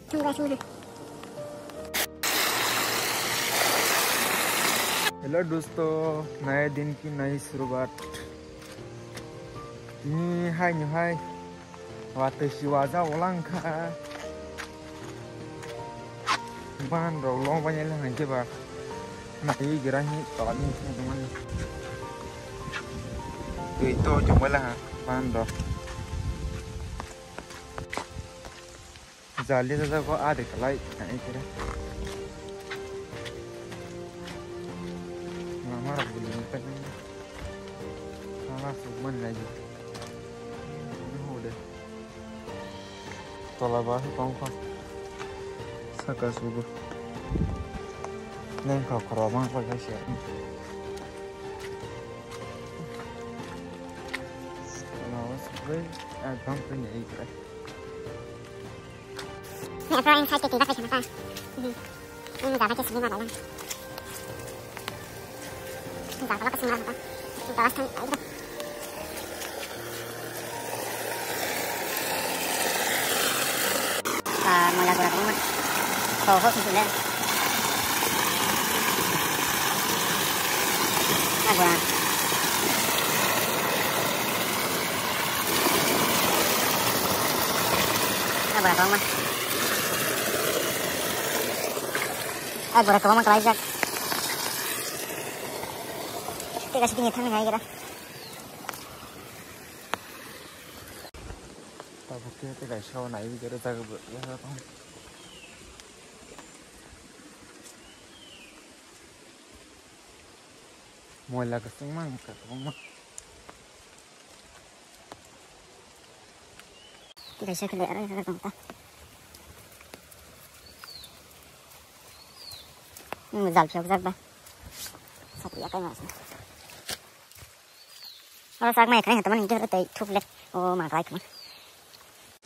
Tunggu semua. Hello दोस्तों, नए दिन की नई शुरुआत. Ini hai nyu hai. Watashi wa za ulang ka. Ban ro long ba nyala han ke ba. Na yi gira hi to ni teman. Itu cuma lah ban ro. Jali da ko ade kalai ai kira. Mama boleh makan ni. Salah suman lagi. Udah. Tola bahu kongkong. Saka subuh. Neng kau keromang apa guys ya? Lawas gue abang punya ikan. Ni apa yang saya tiba macam apa? Ini dah baca segini malam. Dah kalau kesemua apa? Dah last time itu. Mula gula kamu. Kau sih sudah. Agora. Agora kamu. Agora kamu makan aja. Kita kasih tinggi tangan aja kita. Tapi kita tidak show naik kita tak ber ya apa. Mula kesemang kat rumah. Tidak bisa kelihatan ya kita. Zal siap ba. Satu ya kayak macam. Kalau sak mai keren teman itu ada tuh lek. Oh makai kemana?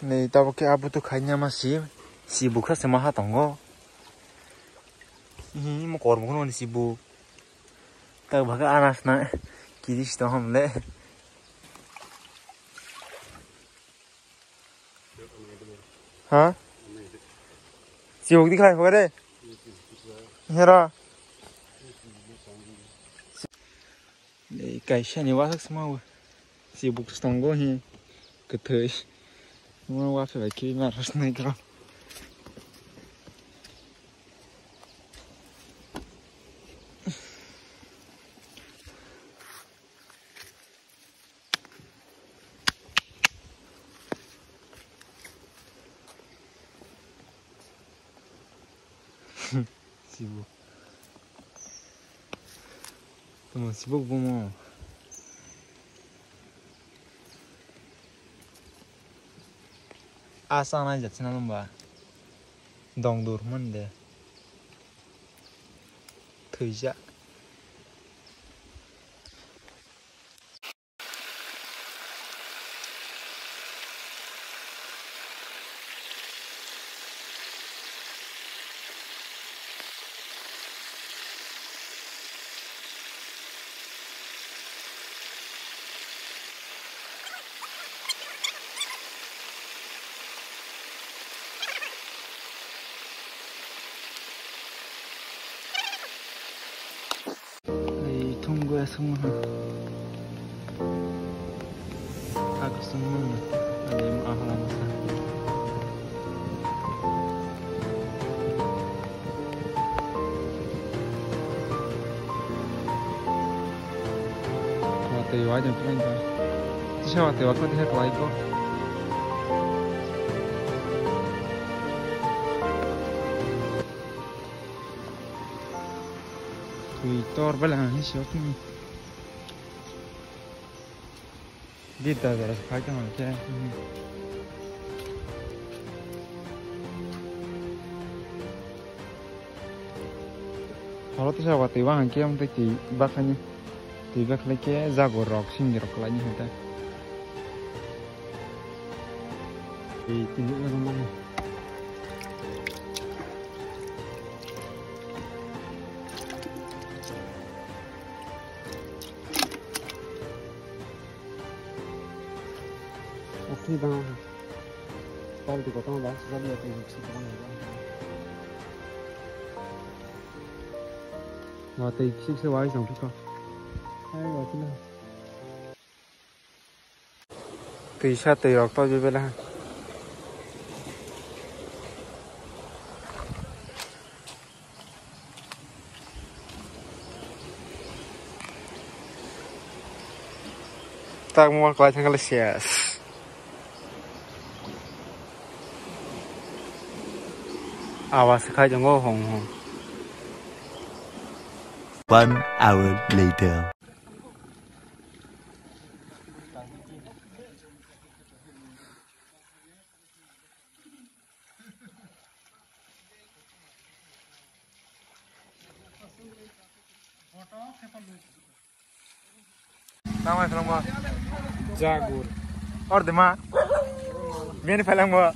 Nih tapi kita abu tu kayaknya masih sibuk sama hatonggo. Ini mau korban kan masih sibuk. Tak bakal anas na kiri situ hamle. Hah? Sibuk dikai apa deh? Hera. Nih kaisnya ni wasak semua. Sibuk setonggo ni ketui. Mau wasak lagi maras naik kalau. Sibuk. Teman sibuk bomo. Asal aja cina lomba. Dong durman deh. Tuja. Tunggu semua. Aku semua ada yang ahlam sah. Waktu itu aja pulang kan. Terus waktu itu aku lihat lagi kok. Twitter belang siapa ni? Kita dah sepakat macam. Kalau tu saya waktu itu angkiam tu di bakanya, di bak lagi zago rock singgir rock lagi kita. Di tinjuk rumah. Oke bang. Tao thì có tao đó, rất là tiền sự con này. Và thì chiếc xe máy dòng con. Hay gọi thế nào? Tùy xa tùy rọc to cho là tak mau kelas yang kelesias. Awas sekali jangan hong hong. 1 hour later. Nama film apa? Jagur. Or dema. Biar film apa?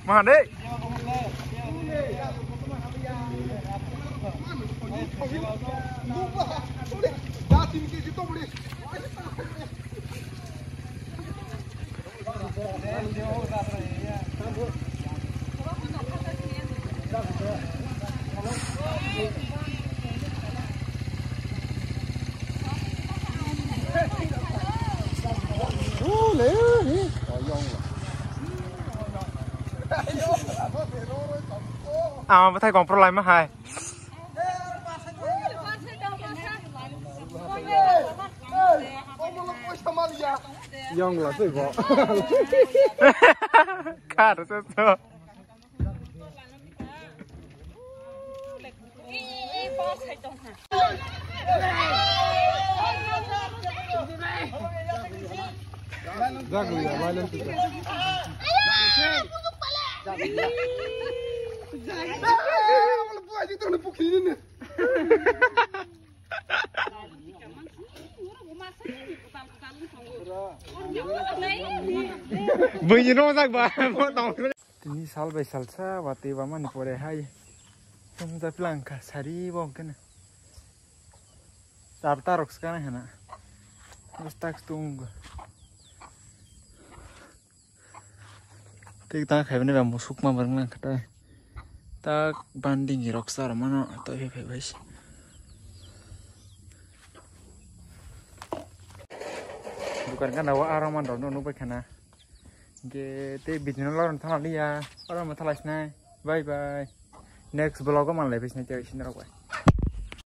Mana dek? À, thay còn pro lại mà hai. Young là tôi có. Cả rồi sao? Jagur ya, balen tu. Bây giờ nó ra bà mua tàu. Ini sal by salsa, wati wama ni pore hai. Kamu tak bilang kah sari bom kena. Tartar roks kana hena. Terus tak tunggu. Kita khai bene bam musuk ma barang kata. Tak banding roksar mana atau hehe bais. Bukan kan awak araman rono nu bekana. Ge te bijno loron thanali ya. Orang mathalas nai. Bye bye. Next vlog man lai bisne chai sin rawai.